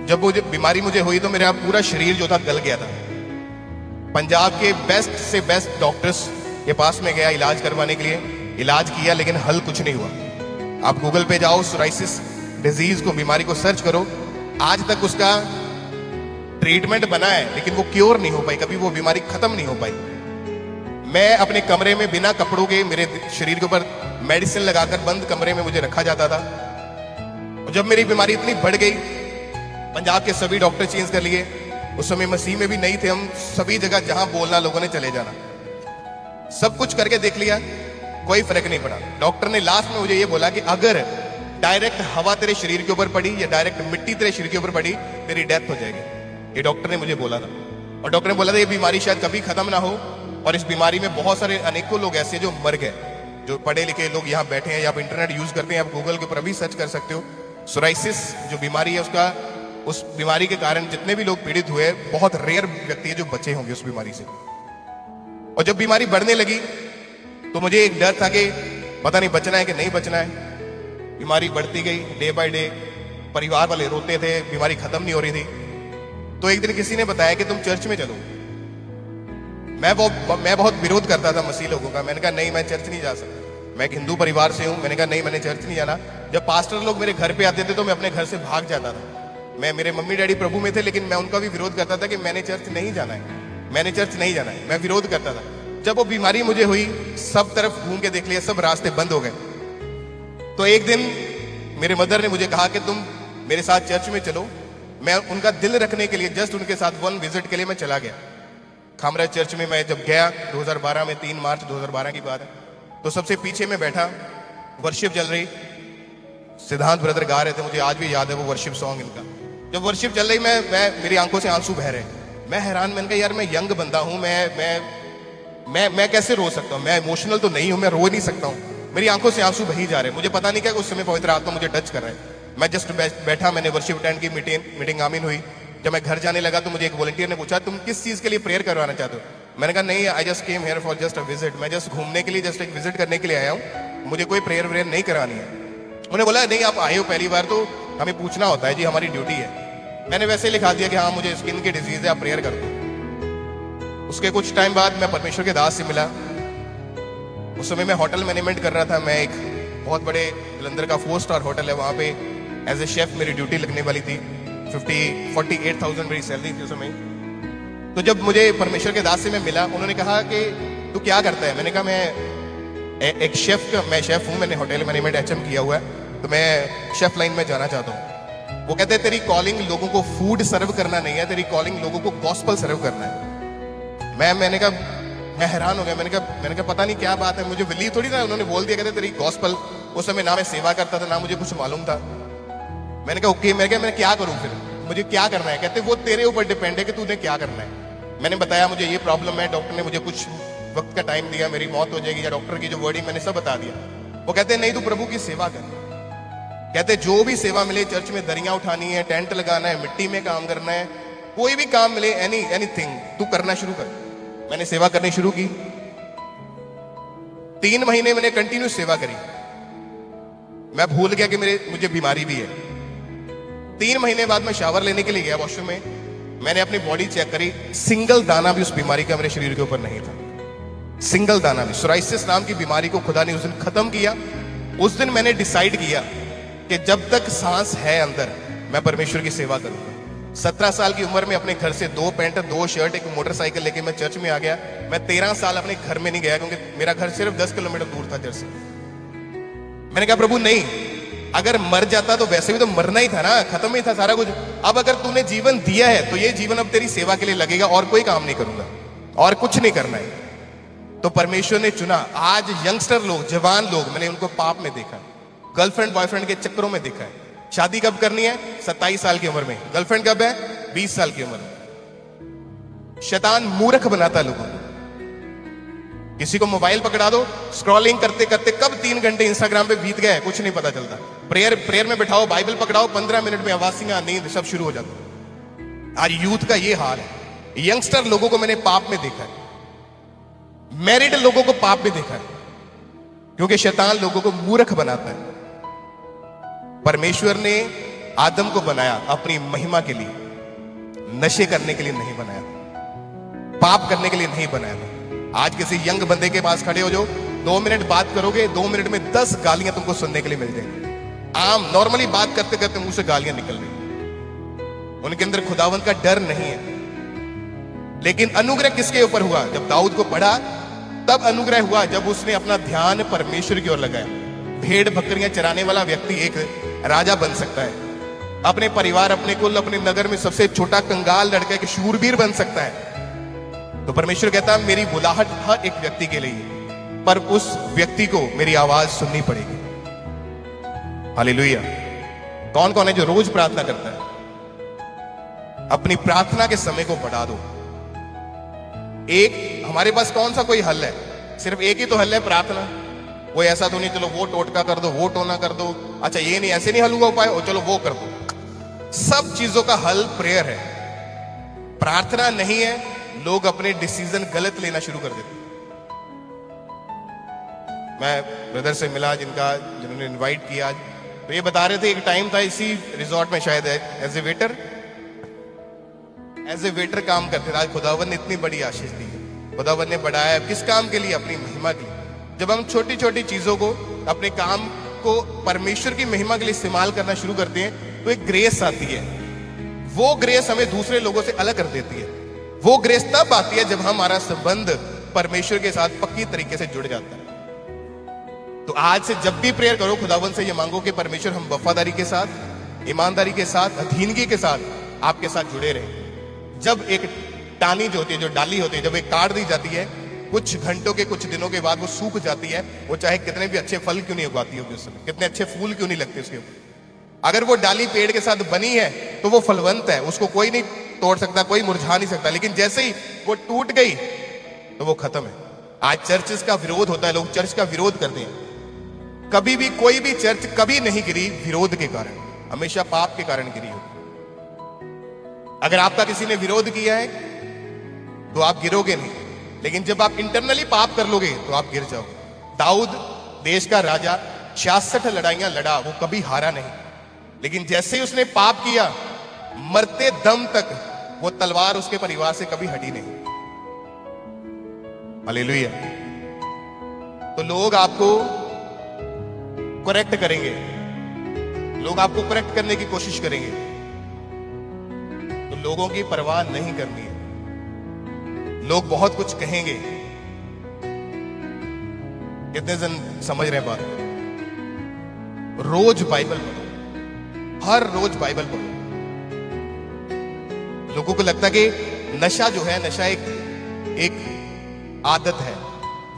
जब मुझे बीमारी हुई तो मेरा पूरा शरीर जो था गल गया था। पंजाब के बेस्ट से बेस्ट डॉक्टर्स के पास में गया इलाज करवाने के लिए, इलाज किया लेकिन हल कुछ नहीं हुआ। आप गूगल पे जाओ, सोराइसिस डिजीज को, बीमारी को सर्च करो, आज तक उसका ट्रीटमेंट बना है लेकिन वो क्योर नहीं हो पाई, कभी वो बीमारी खत्म नहीं हो पाई। मैं अपने कमरे में बिना कपड़ों के, मेरे शरीर के ऊपर मेडिसिन लगाकर बंद कमरे में मुझे रखा जाता था। और जब मेरी बीमारी इतनी बढ़ गई, पंजाब के सभी डॉक्टर चेंज कर लिए। उस समय मसीह में भी नहीं थे हम, सभी जगह जहां बोलना लोगों ने चले जाना, सब कुछ करके देख लिया, कोई फर्क नहीं पड़ा। डॉक्टर ने लास्ट में मुझे ये बोला कि अगर डायरेक्ट हवा तेरे शरीर के ऊपर पड़ी या डायरेक्ट मिट्टी तेरे शरीर के ऊपर पड़ी, तेरी डेथ हो जाएगी। ये डॉक्टर ने मुझे बोला था। और डॉक्टर ने बोला था ये बीमारी शायद कभी खत्म ना हो, और इस बीमारी में बहुत सारे अनेकों लोग ऐसे जो मर गए, जो पढ़े लिखे लोग यहाँ बैठे हैं, या आप इंटरनेट यूज करते हैं, आप गूगल के ऊपर भी सर्च कर सकते हो। सोराइसिस जो बीमारी है उसका, उस बीमारी के कारण जितने भी लोग पीड़ित हुए, बहुत रेयर व्यक्ति है जो बचे होंगे उस बीमारी से। और जब बीमारी बढ़ने लगी तो मुझे एक डर था कि पता नहीं बचना है कि नहीं बचना है। बीमारी बढ़ती गई डे बाय डे, परिवार वाले रोते थे, बीमारी खत्म नहीं हो रही थी। तो एक दिन किसी ने बताया कि तुम चर्च में चलो। मैं बहुत विरोध करता था मसीह लोगों का। मैंने कहा नहीं, मैं चर्च नहीं जा सकता, मैं एक हिंदू परिवार से हूं। मैंने कहा नहीं, मैंने चर्च नहीं जाना। जब पास्टर लोग मेरे घर पे आते थे तो मैं अपने घर से भाग जाता था। मेरे मम्मी डैडी प्रभु में थे, लेकिन मैं उनका भी विरोध करता था कि मैंने चर्च नहीं जाना है, मैंने चर्च नहीं जाना है, मैं विरोध करता था। जब वो बीमारी मुझे हुई, सब तरफ घूम के देख लिया, सब रास्ते बंद हो गए। तो एक दिन मेरे मदर ने मुझे कहा कि तुम मेरे साथ चर्च में चलो। मैं उनका दिल रखने के लिए जस्ट उनके साथ वन विजिट के लिए मैं चला गया। खामरा चर्च में मैं जब गया 2012 में, 3 मार्च 2012 की बात है, तो सबसे पीछे में बैठा, वर्शिप चल रही, सिद्धांत ब्रदर गा रहे थे, मुझे आज भी याद है वो वर्शिप सॉन्ग इनका। जब वर्शिप चल रही, मैं मेरी आंखों से आंसू बह रहे, मैं हैरान। मैंने कहा यार मैं यंग बंदा हूं, मैं कैसे रो सकता हूं, मैं इमोशनल तो नहीं हूं, मैं रो नहीं सकता हूं। मेरी आंखों से आंसू बही जा रहे, मुझे पता नहीं क्या उस समय पवित्र आत्मा मुझे टच कर रहा है। मैं जस्ट बैठा, मैंने वर्शिप अटेंड की, मीटिंग आमीन हुई। जब मैं घर जाने लगा तो मुझे एक वॉलंटियर ने पूछा तुम किस चीज के लिए प्रेयर करवाना चाहते हो। मैंने कहा नहीं, I just came here for just a visit, मैं जस्ट घूमने के लिए, जस्ट एक विजिट करने के लिए आया हूँ, मुझे कोई प्रेयर व्रेयर नहीं करानी है। उन्होंने बोला नहीं, आप आए हो पहली बार तो हमें पूछना होता है जी, हमारी ड्यूटी है। मैंने वैसे लिखा दिया कि हाँ मुझे स्किन की डिजीज है, आप प्रेयर कर दो। उसके कुछ टाइम बाद मैं परमेश्वर के दास से मिला। उस समय मैं होटल मैनेजमेंट कर रहा था। मैं एक बहुत बड़े जलंधर का 4 स्टार होटल है, वहाँ पे एज ए शेफ मेरी ड्यूटी लगने वाली थी। 48,000 मेरी सैलरी थी उस समय। तो जब मुझे परमेश्वर के दास से मैं मिला, उन्होंने कहा कि तू क्या करता है। मैंने कहा मैं एक मैं शेफ हूँ, मैंने होटल मैनेजमेंट HM किया हुआ है, तो मैं शेफ लाइन में जाना चाहता हूँ। वो कहते हैं तेरी कॉलिंग लोगों को फूड सर्व करना नहीं है, तेरी कॉलिंग लोगों को गॉस्पल सर्व करना है। मैंने कहा, मैं हैरान हो गया। मैंने कहा पता नहीं क्या बात है, मुझे बिलीव थोड़ी था। उन्होंने बोल दिया कहते तेरी गॉस्पल। उस समय ना मैं सेवा करता था, ना मुझे कुछ मालूम था। मैंने कहा ओके। मैं क्या करूं फिर, मुझे क्या करना है। कहते वो तेरे ऊपर डिपेंड है कि तूने क्या करना है। मैंने बताया मुझे ये प्रॉब्लम है, डॉक्टर ने मुझे कुछ वक्त का टाइम दिया, मेरी मौत हो जाएगी, या डॉक्टर की जो वर्डिंग मैंने सब बता दिया। वो कहते नहीं तू प्रभु की सेवा कर। कहते जो भी सेवा मिले, चर्च में दरियां उठानी है, टेंट लगाना है, मिट्टी में काम करना है, कोई भी काम मिले, एनीथिंग तू करना शुरू कर। मैंने सेवा करनी शुरू की। 3 महीने मैंने कंटिन्यू सेवा करी। मैं भूल गया कि मुझे बीमारी भी है। 3 महीने बाद मैं शावर लेने के लिए गया वॉशरूम में। मैंने अपनी बॉडी चेक करी, सिंगल दाना भी उस बीमारी का मेरे शरीर के ऊपर नहीं था, सिंगल दाना भी। सोराइसिस नाम की बीमारी को खुदा ने उस दिन खत्म किया। उस दिन मैंने डिसाइड किया कि जब तक सांस है अंदर, मैं परमेश्वर की सेवा करूंगा। 17 साल की उम्र में अपने घर से 2 पैंट 2 शर्ट एक मोटरसाइकिल लेके मैं चर्च में आ गया। मैं 13 साल अपने घर में नहीं गया, क्योंकि मेरा घर सिर्फ 10 किलोमीटर दूर था चर्च से। मैंने कहा प्रभु नहीं, अगर मर जाता तो वैसे भी तो मरना ही था ना, खत्म ही था सारा कुछ। अब अगर तूने जीवन दिया है तो ये जीवन अब तेरी सेवा के लिए लगेगा, और कोई काम नहीं करूंगा, और कुछ नहीं करना है। तो परमेश्वर ने चुना। आज यंगस्टर लोग, जवान लोग, मैंने उनको पाप में देखा, गर्लफ्रेंड बॉयफ्रेंड के चक्करों में देखा है। शादी कब करनी है? 27 साल की उम्र में। गर्लफ्रेंड कब है? 20 साल की उम्र में। शैतान मूर्ख बनाता लोगों को। किसी को मोबाइल पकड़ा दो, स्क्रॉलिंग करते करते कब 3 घंटे इंस्टाग्राम पे बीत गए कुछ नहीं पता चलता। प्रेयर में बैठाओ, बाइबल पकड़ाओ, 15 मिनट में आवासियां, नींद सब शुरू हो जाता। आज यूथ का ये हाल है। यंगस्टर लोगों को मैंने पाप में देखा है, मैरिड लोगों को पाप में देखा है, क्योंकि शैतान लोगों को मूर्ख बनाता है। परमेश्वर ने आदम को बनाया अपनी महिमा के लिए, नशे करने के लिए नहीं बनाया, पाप करने के लिए नहीं बनाया था। आज किसी यंग बंदे के पास खड़े हो जाओ, 2 मिनट बात करोगे, 2 मिनट में 10 गालियां तुमको सुनने के लिए मिल जाएंगी। आम नॉर्मली बात करते करते मुंह से गालियां निकल रही, उनके अंदर खुदावंत का डर नहीं है। लेकिन अनुग्रह किसके ऊपर हुआ? जब दाऊद को पढ़ा तब अनुग्रह हुआ, जब उसने अपना ध्यान परमेश्वर की ओर लगाया। भेड़ बकरियां चराने वाला व्यक्ति एक राजा बन सकता है, अपने परिवार, अपने कुल, अपने नगर में सबसे छोटा कंगाल लड़का एक शूरवीर बन सकता है। तो परमेश्वर कहता है मेरी बुलाहट हर एक व्यक्ति के लिए, पर उस व्यक्ति को मेरी आवाज सुननी पड़ेगी। हालेलुया। कौन कौन है जो रोज प्रार्थना करता है? अपनी प्रार्थना के समय को बढ़ा दो। एक हमारे पास कौन सा कोई हल है? सिर्फ एक ही तो हल है, प्रार्थना। कोई ऐसा तो नहीं चलो वो टोटका कर दो, वो टोना कर दो, अच्छा ये नहीं, ऐसे नहीं हल हुआ उपाय, चलो वो कर दो। सब चीजों का हल प्रेयर है, प्रार्थना नहीं है। लोग अपने डिसीजन गलत लेना शुरू कर देते। मैं ब्रदर से मिला जिन्होंने इनवाइट किया आज, तो ये बता रहे थे एक टाइम था इसी रिजॉर्ट में शायद एज ए वेटर काम करते थे। आज खुदावन ने इतनी बड़ी आशीष दी है, खुदावन ने बढ़ाया। किस काम के लिए? अपनी महिमा के लिए। जब हम छोटी छोटी चीजों को, अपने काम को परमेश्वर की महिमा के लिए इस्तेमाल करना शुरू करते हैं तो एक ग्रेस आती है। वो ग्रेस हमें दूसरे लोगों से अलग कर देती है। वो ग्रेस तब आती है जब हमारा संबंध परमेश्वर के साथ पक्की तरीके से जुड़ जाता है। तो आज से जब भी प्रेयर करो, खुदावन से ये मांगो कि परमेश्वर हम वफादारी के साथ, ईमानदारी के साथ, अधीनगी के साथ आपके साथ जुड़े रहे। जब एक टानी जो होती है, जो डाली होती है, जब एक काट दी जाती है, कुछ घंटों के, कुछ दिनों के बाद वो सूख जाती है। वो चाहे कितने भी अच्छे फल क्यों नहीं उगाती होगी उस समय, कितने अच्छे फूल क्यों नहीं लगते उसके ऊपर, अगर वो डाली पेड़ के साथ बनी है तो वो फलवंत है, उसको कोई नहीं तोड़ सकता, कोई मुरझा नहीं सकता। लेकिन जैसे ही वो टूट गई तो वो खत्म है। आज चर्चेस का विरोध होता है, लोग चर्च का विरोध करते हैं। कभी भी कोई भी चर्च कभी नहीं गिरी विरोध के कारण, हमेशा पाप के कारण गिरी होगी। अगर आपका किसी ने विरोध किया है तो आप गिरोगे नहीं, लेकिन जब आप इंटरनली पाप कर लोगे तो आप गिर जाओगे। दाऊद देश का राजा 66 लड़ाइयां लड़ा, वो कभी हारा नहीं। लेकिन जैसे ही उसने पाप किया, मरते दम तक वो तलवार उसके परिवार से कभी हटी नहीं। हालेलुया। तो लोग आपको करेक्ट करेंगे, लोग आपको करेक्ट करने की कोशिश करेंगे, तो लोगों की परवाह नहीं करनी है। लोग बहुत कुछ कहेंगे। कितने जन समझ रहे हैं बात? रोज बाइबल पढ़ो, हर रोज बाइबल पढ़ो। लोगों को लगता है कि नशा जो है, नशा एक आदत है,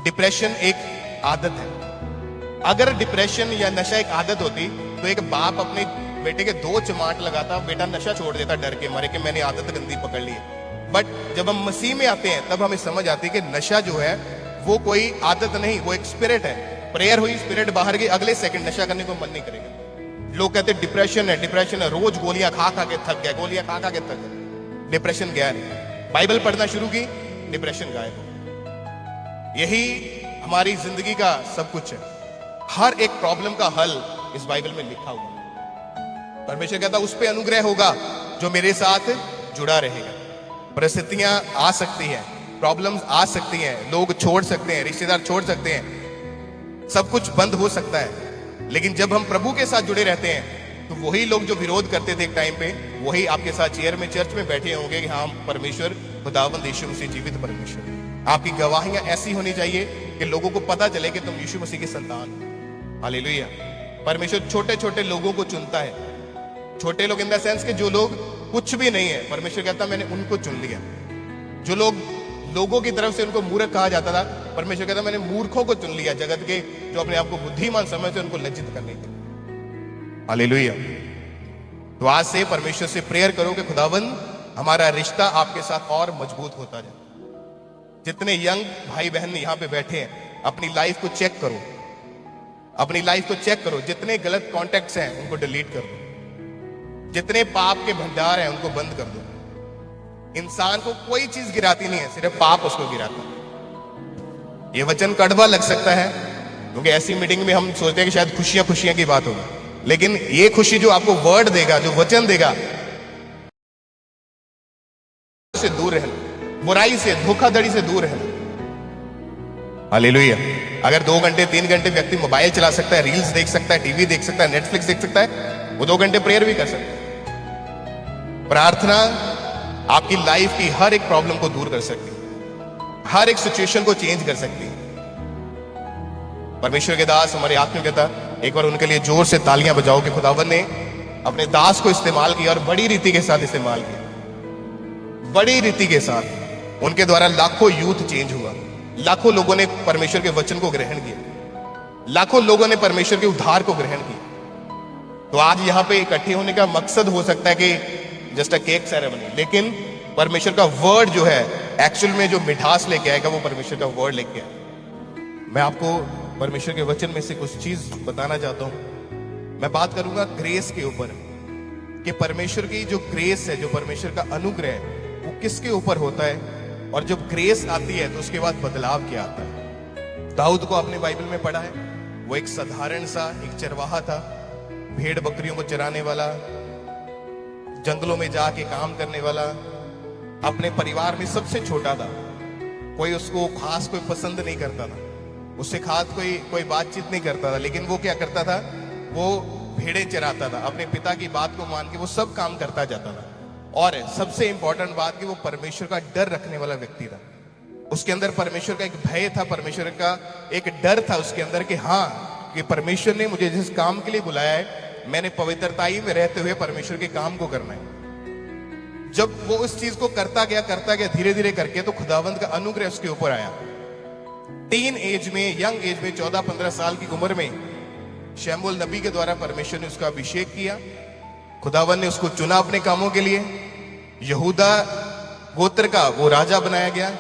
डिप्रेशन एक आदत है। अगर डिप्रेशन या नशा एक आदत होती तो एक बाप अपने बेटे के 2 चमाट लगाता, बेटा नशा छोड़ देता डर के मारे कि मैंने आदत गंदी पकड़ ली है। बट जब हम मसीह में आते हैं तब हमें समझ आती है कि नशा जो है वो कोई आदत नहीं, वो एक स्पिरिट है। प्रेयर हुई, स्पिरिट बाहर गई, अगले सेकंड नशा करने को मन नहीं करेगा। लोग कहते हैं डिप्रेशन है, डिप्रेशन है, रोज गोलियां खा खा के थक गया, गोलियां खा खा के थक गया। डिप्रेशन गया नहीं, बाइबल पढ़ना शुरू की, डिप्रेशन गायब हो। यही हमारी जिंदगी का सब कुछ है। हर एक प्रॉब्लम का हल इस बाइबल में लिखा हुआ। परमेश्वर कहता उस पे अनुग्रह होगा जो मेरे साथ जुड़ा रहेगा। परिस्थितियां आ सकती हैं, प्रॉब्लम्स आ सकती हैं, लोग छोड़ सकते हैं, रिश्तेदार छोड़ सकते हैं, सब कुछ बंद हो सकता है। लेकिन जब हम प्रभु के साथ जुड़े रहते हैं तो वही लोग जो विरोध करते थे एक टाइम पे, वही आपके साथ चेयर में, चर्च में बैठे होंगे कि हाँ परमेश्वर खुदावंद यीशु मसीह जीवित परमेश्वर। आपकी गवाहियां ऐसी होनी चाहिए कि लोगों को पता चले कि तुम यीशु मसीह के संतान। हालेलुया। परमेश्वर छोटे छोटे लोगों को चुनता है। छोटे लोग इन द सेंस के जो लोग कुछ भी नहीं है, परमेश्वर कहता मैंने उनको चुन लिया। जो लोग लोगों की तरफ से उनको मूर्ख कहा जाता था, परमेश्वर कहता मैंने मूर्खों को चुन लिया, जगत के जो अपने आप को बुद्धिमान समझते उनको लज्जित करने के लिए। हालेलुया। तो आज से परमेश्वर से प्रेयर करो कि खुदावंद हमारा रिश्ता आपके साथ और मजबूत होता जाए। जितने यंग भाई बहन यहाँ पे बैठे हैं, अपनी लाइफ को चेक करो, अपनी लाइफ को चेक करो। जितने गलत कॉन्टेक्ट्स हैं उनको डिलीट कर दो, जितने पाप के भंडार हैं उनको बंद कर दो। इंसान को कोई चीज गिराती नहीं है, सिर्फ पाप उसको गिराता है। ये वचन कड़वा लग सकता है क्योंकि ऐसी मीटिंग में हम सोचते हैं कि शायद खुशियां खुशियां की बात होगी, लेकिन ये खुशी जो आपको वर्ड देगा, जो वचन देगा, से दूर रहना, बुराई से, धोखाधड़ी से दूर रहना। हालेलुया। अगर 2 घंटे 3 घंटे व्यक्ति मोबाइल चला सकता है, रील्स देख सकता है, टीवी देख सकता है, नेटफ्लिक्स देख सकता है, वो 2 घंटे प्रेयर भी कर सकता है। प्रार्थना आपकी लाइफ की हर एक प्रॉब्लम को दूर कर सकती है, हर एक सिचुएशन को चेंज कर सकती है। परमेश्वर के दास, हमारे आत्मिक पिता, एक बार उनके लिए जोर से तालियां बजाओ कि खुदावन ने अपने दास को इस्तेमाल किया और बड़ी रीति के साथ इस्तेमाल किया, बड़ी रीति के साथ। उनके द्वारा लाखों यूथ चेंज हुआ, लाखों लोगों ने परमेश्वर के वचन को ग्रहण किया, लाखों लोगों ने परमेश्वर के उद्धार को ग्रहण किया। तो आज यहां पे इकट्ठे होने का मकसद हो सकता है कि जस्ट अ केक सेरेमनी, लेकिन परमेश्वर का वर्ड जो है एक्चुअल में जो मिठास लेके आएगा वो परमेश्वर का वर्ड लेके आएगा। मैं आपको परमेश्वर के वचन में से कुछ चीज बताना चाहता हूं। मैं बात करूंगा ग्रेस के ऊपर, कि परमेश्वर की जो ग्रेस है, जो परमेश्वर का अनुग्रह है, वो किसके ऊपर होता है, और जब ग्रेस आती है तो उसके बाद बदलाव क्या आता है। दाऊद को आपने बाइबल में पढ़ा है, वो एक साधारण सा एक चरवाहा था, भेड़ बकरियों को चराने वाला, जंगलों में जाके काम करने वाला, अपने परिवार में सबसे छोटा था। कोई उसको खास कोई पसंद नहीं करता था, उससे खास कोई बातचीत नहीं करता था, लेकिन वो क्या करता था, वो भेड़ें चराता था, अपने पिता की बात को मान के वो सब काम करता जाता था। और सबसे इंपॉर्टेंट बात कि वो परमेश्वर का डर रखने वाला व्यक्ति था। उसके अंदर परमेश्वर का एक भय था, परमेश्वर का एक डर था उसके अंदर कि हाँ, कि परमेश्वर ने मुझे जिस काम के लिए बुलाया है, मैंने पवित्रताई में रहते हुए परमेश्वर के काम को करना है। जब वो उस चीज को करता गया धीरे धीरे करके, तो खुदावंद का अनुग्रह उसके ऊपर आया। टीन एज में, यंग एज में, 14-15 साल की उम्र में शमूएल नबी के द्वारा परमेश्वर ने उसका अभिषेक किया। खुदावन ने उसको चुना अपने कामों के लिए। यहूदा गोत्र का वो राजा बनाया गया,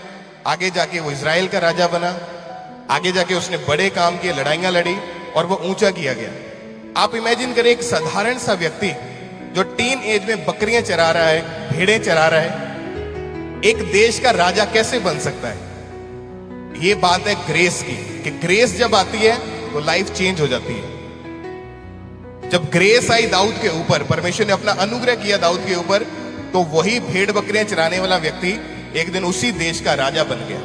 आगे जाके वो इजराइल का राजा बना, आगे जाके उसने बड़े काम किए, लड़ाइयां लड़ी और वो ऊंचा किया गया। आप इमेजिन करें, एक साधारण सा व्यक्ति जो टीन एज में बकरियां चरा रहा है, भेड़ें चरा रहा है, एक देश का राजा कैसे बन सकता है। ये बात है ग्रेस की, कि ग्रेस जब आती है तो लाइफ चेंज हो जाती है। जब ग्रेस आई दाऊद के ऊपर, परमेश्वर ने अपना अनुग्रह किया दाऊद के ऊपर, तो वही भेड़ बकरियां चराने वाला व्यक्ति एक दिन उसी देश का राजा बन गया।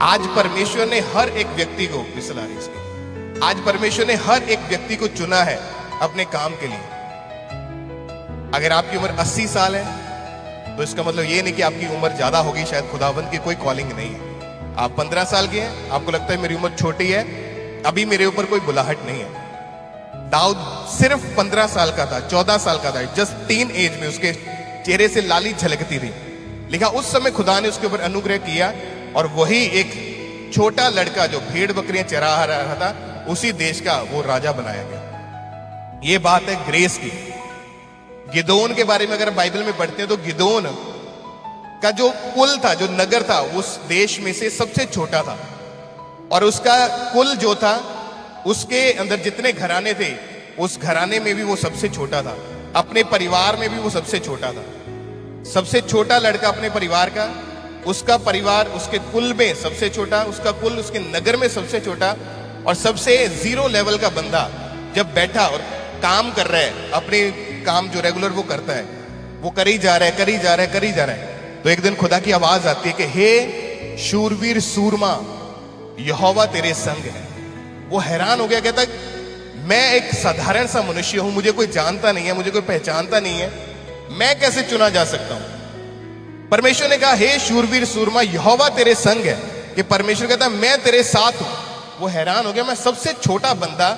आज परमेश्वर ने हर एक व्यक्ति को, आज परमेश्वर ने हर एक व्यक्ति को चुना है अपने काम के लिए। अगर आपकी उम्र 80 साल है तो इसका मतलब ये नहीं कि आपकी उम्र ज्यादा होगी, शायद खुदावंद की कोई कॉलिंग नहीं है। आप 15 साल के हैं, आपको लगता है मेरी उम्र छोटी है, अभी मेरे ऊपर कोई बुलाहट नहीं है। दाऊद सिर्फ 15 साल का था, 14 साल का था, जस्ट टीन एज में उसके चेहरे से लाली झलकती थी। लिखा उस समय खुदा ने उसके ऊपर अनुग्रह किया और वही एक छोटा लड़का जो भेड़ बकरियां चरा रहा था, उसी देश का वो राजा बनाया गया। ये बात है ग्रेस की। गिदोन के बारे में अगर बाइबल में पढ़ते हैं तो गिदोन का जो कुल था, जो नगर था, उस देश में से सबसे छोटा था, और उसका कुल जो था, उसके अंदर जितने घराने थे, उस घराने में भी वो सबसे छोटा था, अपने परिवार में भी वो सबसे छोटा था। सबसे छोटा लड़का अपने परिवार का, उसका परिवार उसके कुल में सबसे छोटा, उसका कुल उसके नगर में सबसे छोटा, और सबसे जीरो लेवल का बंदा जब बैठा और काम कर रहा है, अपने काम जो रेगुलर वो करता है, वो करी जा रहा है, तो एक दिन खुदा की आवाज आती है कि हे शूरवीर सूरमा, यहोवा तेरे संग है। वो हैरान हो गया, कहता मैं एक साधारण सा मनुष्य हूं, मुझे कोई जानता नहीं है, मुझे कोई पहचानता नहीं है, मैं कैसे चुना जा सकता हूं। परमेश्वर ने कहा हे शूरवीर सूरमा, यहोवा तेरे संग है, कि परमेश्वर कहता मैं तेरे साथ हूं। वो हैरान हो गया, मैं सबसे छोटा बंदा,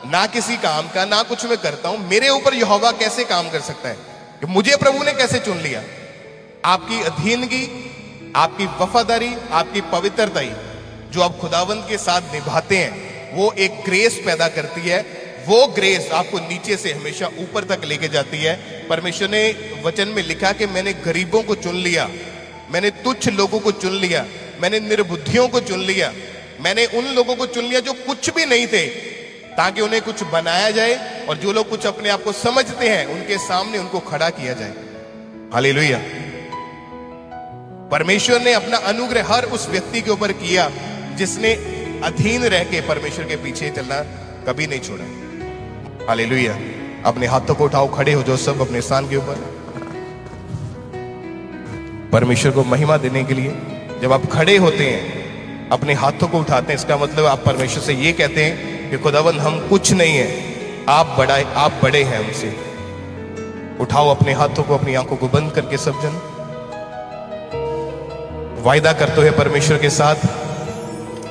ना किसी काम का, ना कुछ मैं करता हूं, मेरे ऊपर यहोवा कैसे काम कर सकता है, कि मुझे प्रभु ने कैसे चुन लिया। आपकी अधीनगी, आपकी वफादारी, आपकी पवित्रता जो आप खुदावंद के साथ निभाते हैं, वो एक ग्रेस पैदा करती है। वो ग्रेस आपको नीचे से हमेशा ऊपर तक लेके जाती है। परमेश्वर ने वचन में लिखा कि मैंने गरीबों को चुन लिया, मैंने तुच्छ लोगों को चुन लिया, मैंने निर्बुद्धियों को चुन लिया, मैंने उन लोगों को चुन लिया जो कुछ भी नहीं थे, ताकि उन्हें कुछ बनाया जाए, और जो लोग कुछ अपने आप को समझते हैं उनके सामने उनको खड़ा किया जाए। हालेलुया। परमेश्वर ने अपना अनुग्रह हर उस व्यक्ति के ऊपर किया जिसने अधीन रह के परमेश्वर के पीछे चलना कभी नहीं छोड़ा। हालेलुया। अपने हाथों को उठाओ, खड़े हो जाओ सब अपने स्थान के ऊपर। परमेश्वर को महिमा देने के लिए जब आप खड़े होते हैं, अपने हाथों को उठाते हैं, इसका मतलब आप परमेश्वर से ये कहते हैं कि खुदावंद हम कुछ नहीं है, आप बड़े हैं हमसे। उठाओ अपने हाथों को, अपनी आंखों को बंद करके सब जन वायदा करते हैं परमेश्वर के साथ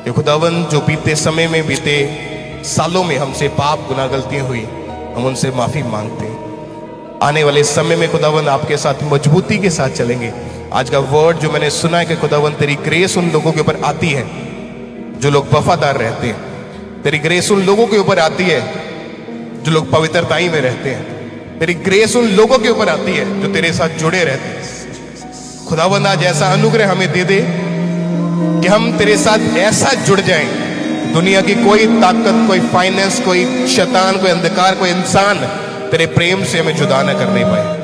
कि खुदावंद जो बीते समय में, बीते सालों में हमसे पाप गुनाह गलतियां हुई, हम उनसे माफी मांगते हैं। आने वाले समय में खुदावंद आपके साथ मजबूती के साथ चलेंगे। आज का वर्ड जो मैंने सुना है कि खुदावंद तेरी ग्रेस उन लोगों के ऊपर आती है जो लोग वफादार रहते हैं। तेरी ग्रेस उन लोगों के ऊपर आती है जो लोग पवित्रताई में रहते हैं। तेरी ग्रेस उन लोगों के ऊपर आती है जो तेरे साथ जुड़े रहते हैं। खुदावंद आज ऐसा अनुग्रह हमें दे दे कि हम तेरे साथ ऐसा जुड़ जाएं, दुनिया की कोई ताकत, कोई फाइनेंस, कोई शैतान, कोई अंधकार, कोई इंसान तेरे प्रेम से हमें जुदा न करने पाए।